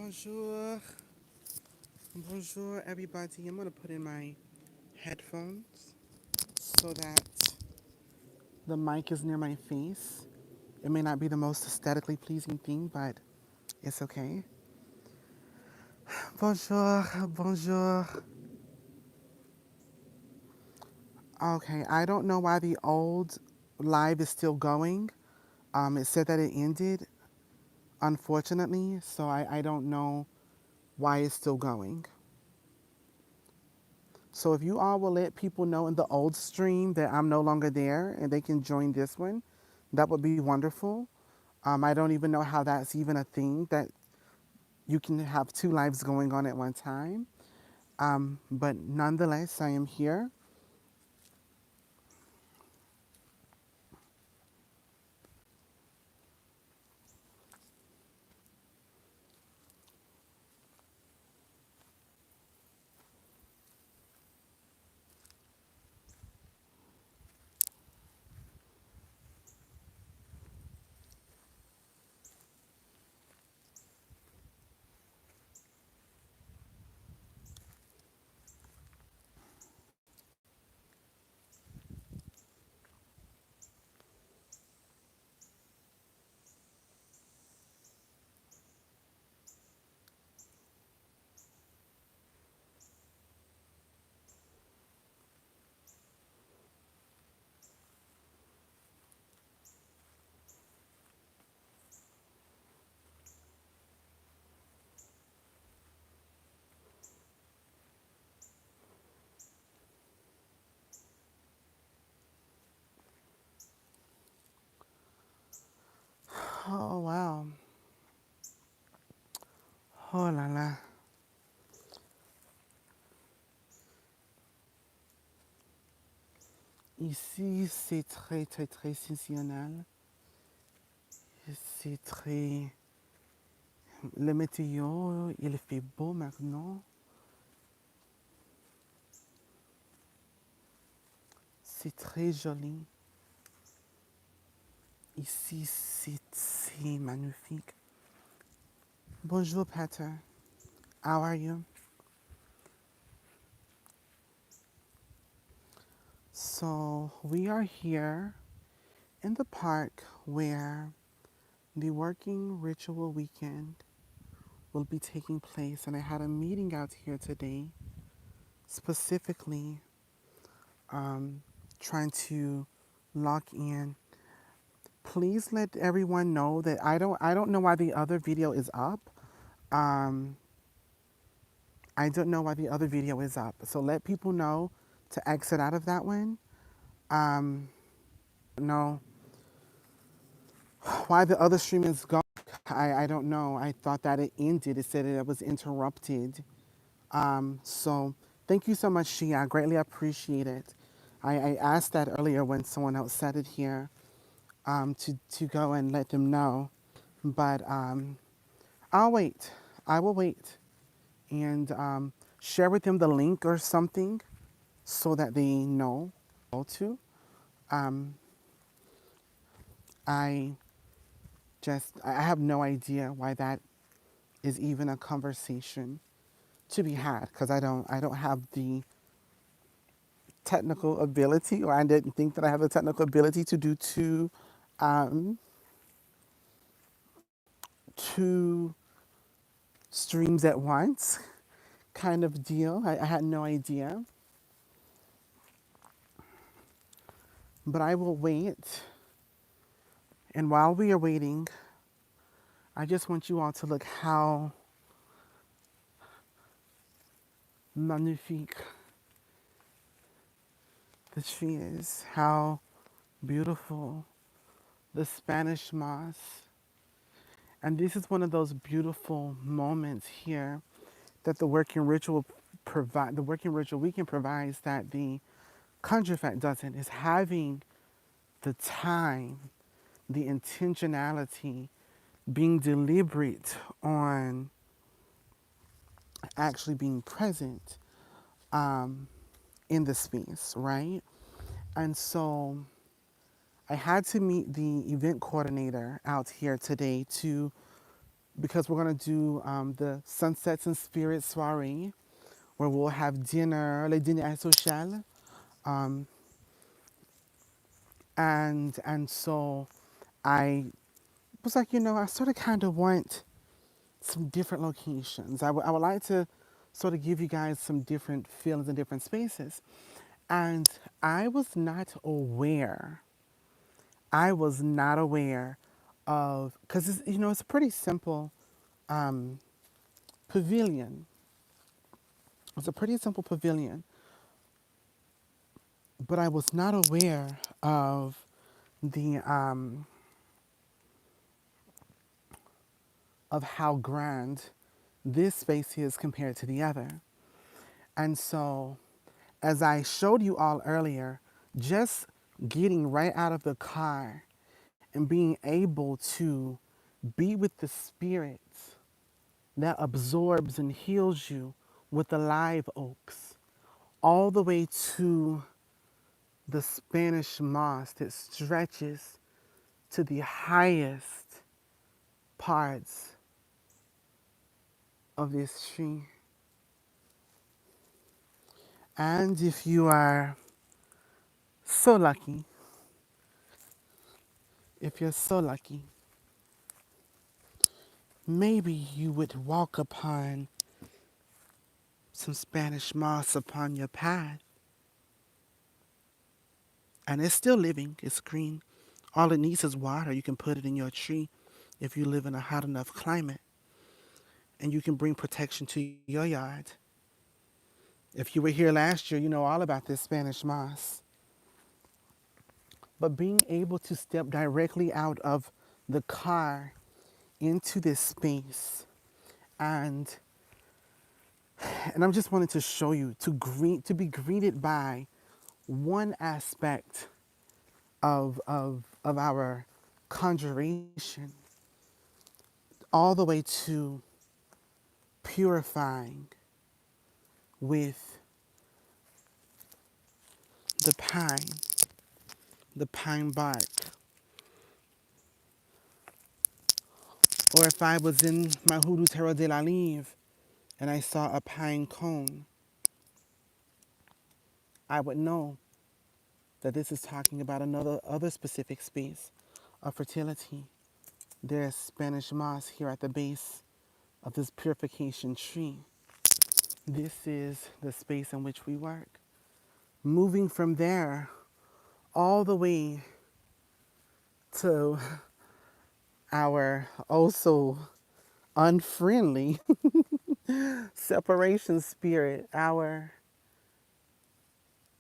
Bonjour. Bonjour, everybody. I'm going to put in my headphones so that the mic is near my face. It may not be the most aesthetically pleasing thing, but it's okay. Bonjour. Bonjour. Okay, I don't know why the old live is still going. It said that it ended, unfortunately, so I don't know why it's still going. So if you all will let people know in the old stream that I'm no longer there and they can join this one, that would be wonderful. I don't even know how that's even a thing that you can have two lives going on at one time. But nonetheless, I am here. Oh, wow. Oh là là. Ici, c'est très, très, très saisonnial. C'est très... Le météo, il fait beau maintenant. C'est très joli. Ici, c'est magnifique. Bonjour, Peter. How are you? So, we are here in the park where the working ritual weekend will be taking place. And I had a meeting out here today, specifically trying to lock in. Please let everyone know that I don't know why the other video is up. Um, I don't know why the other video is up. So let people know to exit out of that one. No, why the other stream is gone, I don't know. I thought that it ended. It said it was interrupted. So thank you so much, Shia. I greatly appreciate it. I asked that earlier when someone else said it here, to go and let them know. But I'll wait. I will wait and share with them the link or something so that they know how to. Um, I I have no idea why that is even a conversation to be had because I don't have the technical ability, or I didn't think that I have the technical ability to do um, two streams at once kind of deal. I had no idea. But I will wait. And while we are waiting, I just want you all to look how magnifique the tree is, how beautiful the Spanish moss. And this is one of those beautiful moments here that the working ritual weekend provides that the conjure fact doesn't, is having the time, the intentionality, being deliberate on actually being present in the space, right? And so I had to meet the event coordinator out here today to because we're going to do the Sunsets and Spirits soiree, where we'll have dinner, le dîner social. Um, and so I was like, I sort of kind of want some different locations. I would like to sort of give you guys some different feelings and different spaces. And I was not aware of, because it's a pretty simple um, pavilion. It's a pretty simple pavilion, but I was not aware the of how grand this space is compared to the other. And so, as I showed you all earlier, just getting right out of the car and being able to be with the spirit that absorbs and heals you with the live oaks, all the way to the Spanish moss that stretches to the highest parts of this tree. And if you are so lucky, if you're so lucky, maybe you would walk upon some Spanish moss upon your path. And it's still living, it's green. All it needs is water. You can put it in your tree if you live in a hot enough climate. And you can bring protection to your yard. If you were here last year, you know all about this Spanish moss. But being able to step directly out of the car into this space, and I'm just wanting to show you to be greeted by one aspect of our conjuration, all the way to purifying with the pine bark. Or if I was in my Hoodoo Terra de la Live and I saw a pine cone, I would know that this is talking about another other specific space of fertility. There's Spanish moss here at the base of this purification tree. This is the space in which we work. Moving from there all the way to our also unfriendly separation spirit, our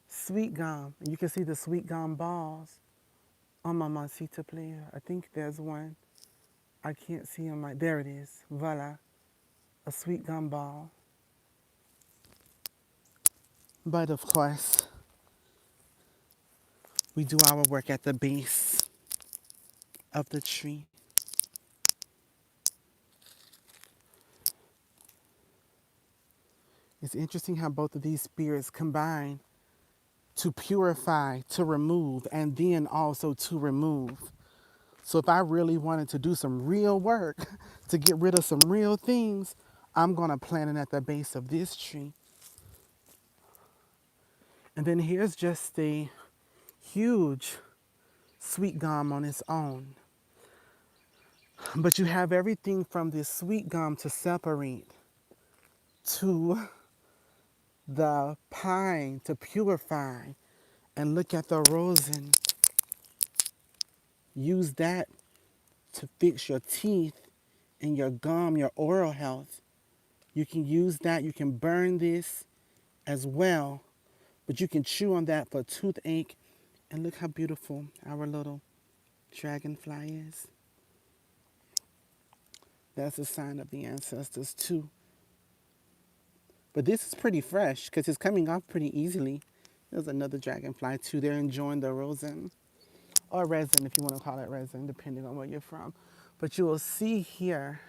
sweet gum. And you can see the sweet gum balls on my Mamacita player. I think there's one. I can't see on my, there it is. Voila, a sweet gum ball. But of course, we do our work at the base of the tree. It's interesting how both of these spirits combine to purify, to remove, and then also to remove. So if I really wanted to do some real work to get rid of some real things, I'm going to plant it at the base of this tree. And then here's just a huge sweet gum on its own. But you have everything from this sweet gum to separate to the pine to purify. And look at the rosin. Use that to fix your teeth and your gum, your oral health. You can use that. You can burn this as well, but you can chew on that for toothache. And look how beautiful our little dragonfly is. That's a sign of the ancestors too. But this is pretty fresh because it's coming off pretty easily. There's another dragonfly too. They're enjoying the rosin, or resin if you want to call it resin, depending on where you're from. But you will see here,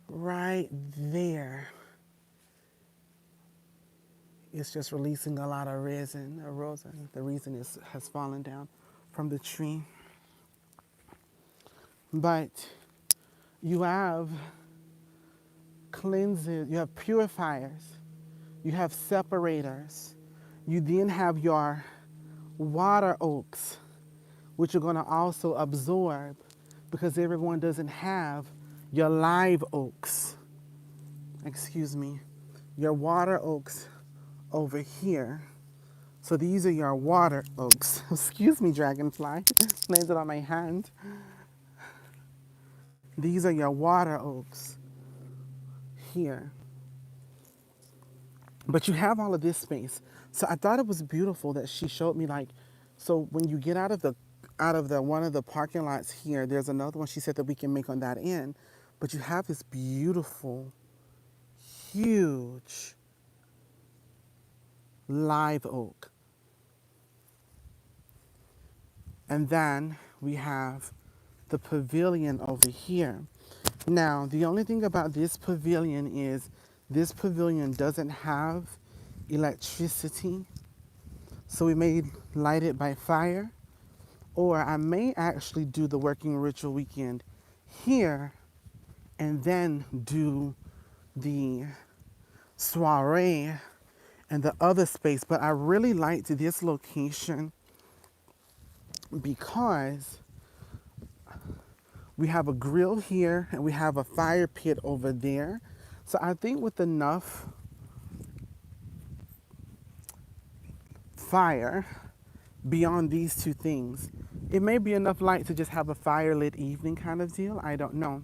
right there, it's just releasing a lot of resin, or rosin. The resin has fallen down from the tree. But You have cleansers, you have purifiers, you have separators. You then have your water oaks, which are going to also absorb because everyone doesn't have your live oaks. Excuse me, your water oaks over here. So these are your water oaks. Excuse me, dragonfly. Landed on my hand. These are your water oaks here. But you have all of this space. So I thought it was beautiful that she showed me like, so when you get out of the one of the parking lots here, there's another one she said that we can make on that end. But you have this beautiful, huge live oak. And then we have the pavilion over here. Now, the only thing about this pavilion is this pavilion doesn't have electricity. So we may light it by fire, or I may actually do the working ritual weekend here and then do the soiree and the other space. But I really liked this location because we have a grill here and we have a fire pit over there. So I think with enough fire beyond these two things, it may be enough light to just have a fire lit evening kind of deal. I don't know.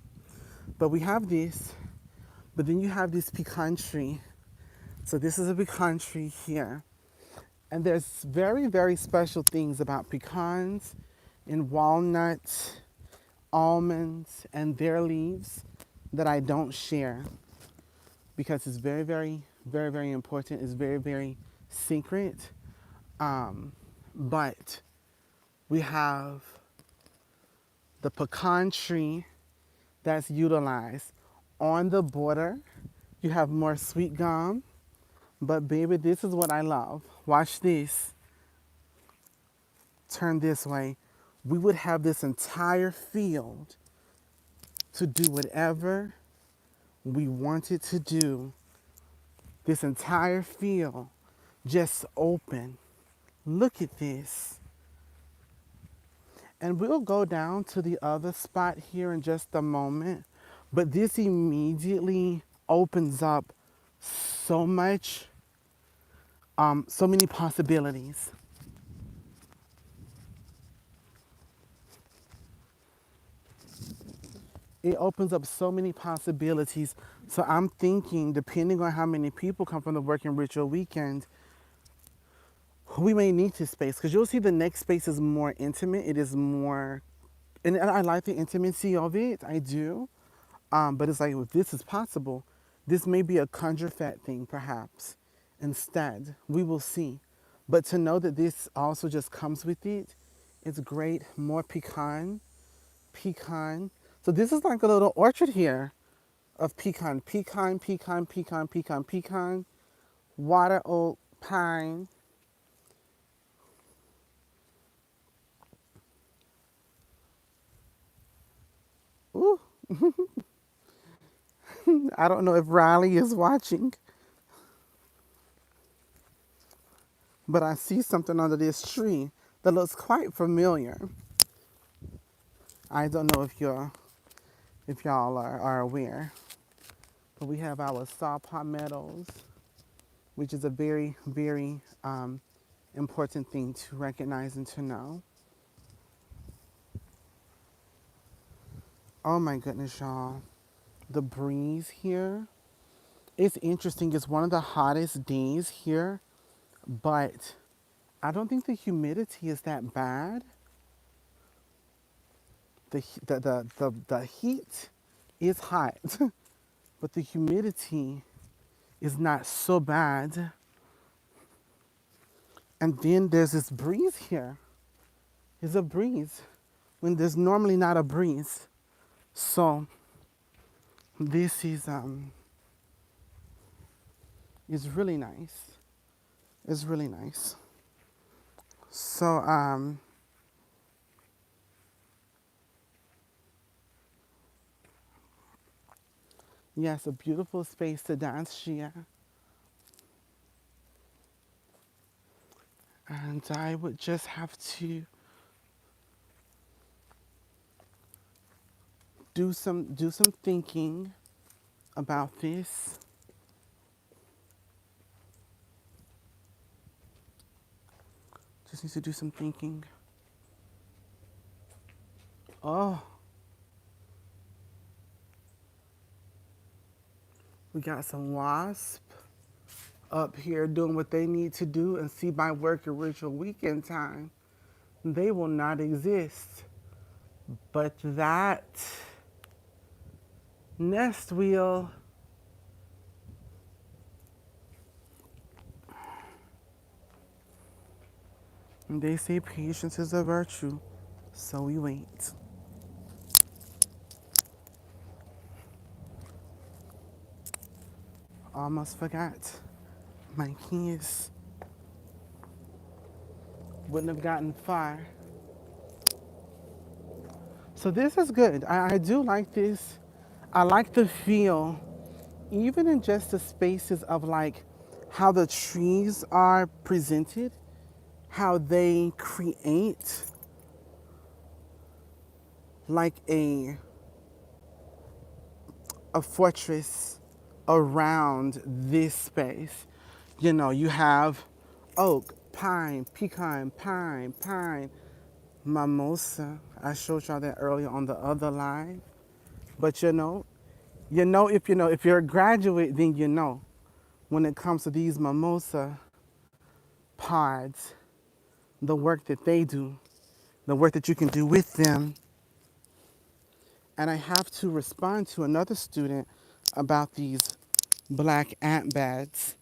But we have this, but then you have this pecan tree. So this is a pecan tree here. And there's very, very special things about pecans and walnuts, almonds, and their leaves that I don't share because it's very, very, very, very important. It's very, very secret. But we have the pecan tree that's utilized. On the border, you have more sweet gum. But baby, this is what I love. Watch this. Turn this way. We would have this entire field to do whatever we wanted to do. This entire field just open. Look at this. And we'll go down to the other spot here in just a moment. But this immediately opens up so much, so many possibilities. It opens up so many possibilities. So I'm thinking, depending on how many people come from the working ritual weekend, we may need this space because you'll see the next space is more intimate. It is more, and I like the intimacy of it. I do. But it's like, if this is possible, this may be a conjure fat thing, perhaps. Instead, we will see. But to know that this also just comes with it, it's great. More pecan. So this is like a little orchard here of pecan, water oak, pine. Ooh, I don't know if Riley is watching, but I see something under this tree that looks quite familiar. I don't know if y'all are aware, but we have our saw palmettos, which is a very, very important thing to recognize and to know. Oh my goodness, y'all. The breeze here. It's interesting. It's one of the hottest days here, but I don't think the humidity is that bad. The heat is hot, but the humidity is not so bad. And then there's this breeze here. There's a breeze when there's normally not a breeze. So this is really nice. It's really nice. So Yes, a beautiful space to dance, Shia. And I would just have to do some thinking about this. Just need to do some thinking. Oh, we got some wasp up here doing what they need to do and see my work original weekend time. They will not exist. But that nest wheel, they say patience is a virtue. So we wait. Almost forgot. My keys wouldn't have gotten far. So this is good. I do like this. I like the feel, even in just the spaces of like how the trees are presented, how they create like a fortress around this space. You know, you have oak, pine, pecan, pine, mimosa. I showed y'all that earlier on the other live. But if you're a graduate, then you know when it comes to these mimosa pods, the work that they do, the work that you can do with them. And I have to respond to another student about these black ant beds,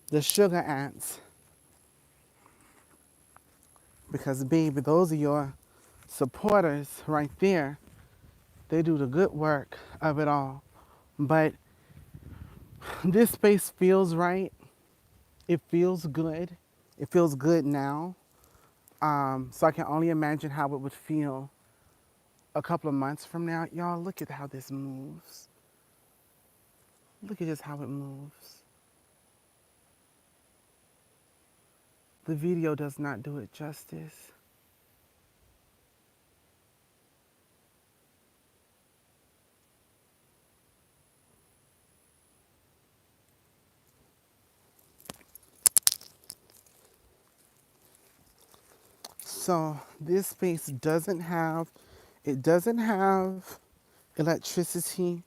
the sugar ants, because baby, those are your supporters right there. They do the good work of it all. But this space feels right. It feels good. It feels good now. So I can only imagine how it would feel a couple of months from now. Y'all, look at how this moves. Look at just how it moves. The video does not do it justice. So this space doesn't have electricity,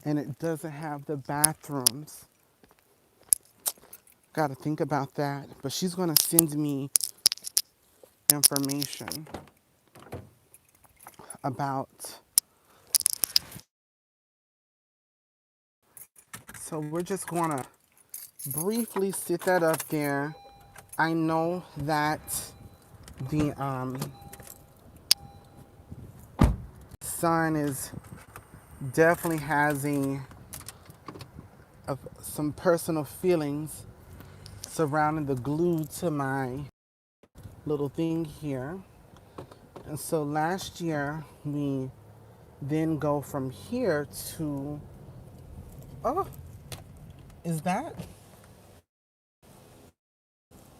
and it doesn't have the bathrooms. Got to think about that. But she's going to send me information about. So we're just going to briefly sit that up there. I know that the sun is definitely some personal feelings surrounding the glue to my little thing here. And so last year we then go from here to, oh, is that?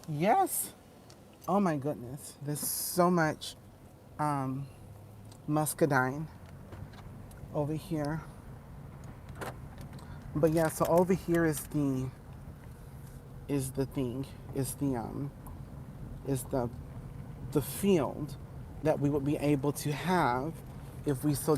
Yes. Oh my goodness. There's so much um, muscadine over here. But yeah, so over here is the thing, is the field that we would be able to have if we so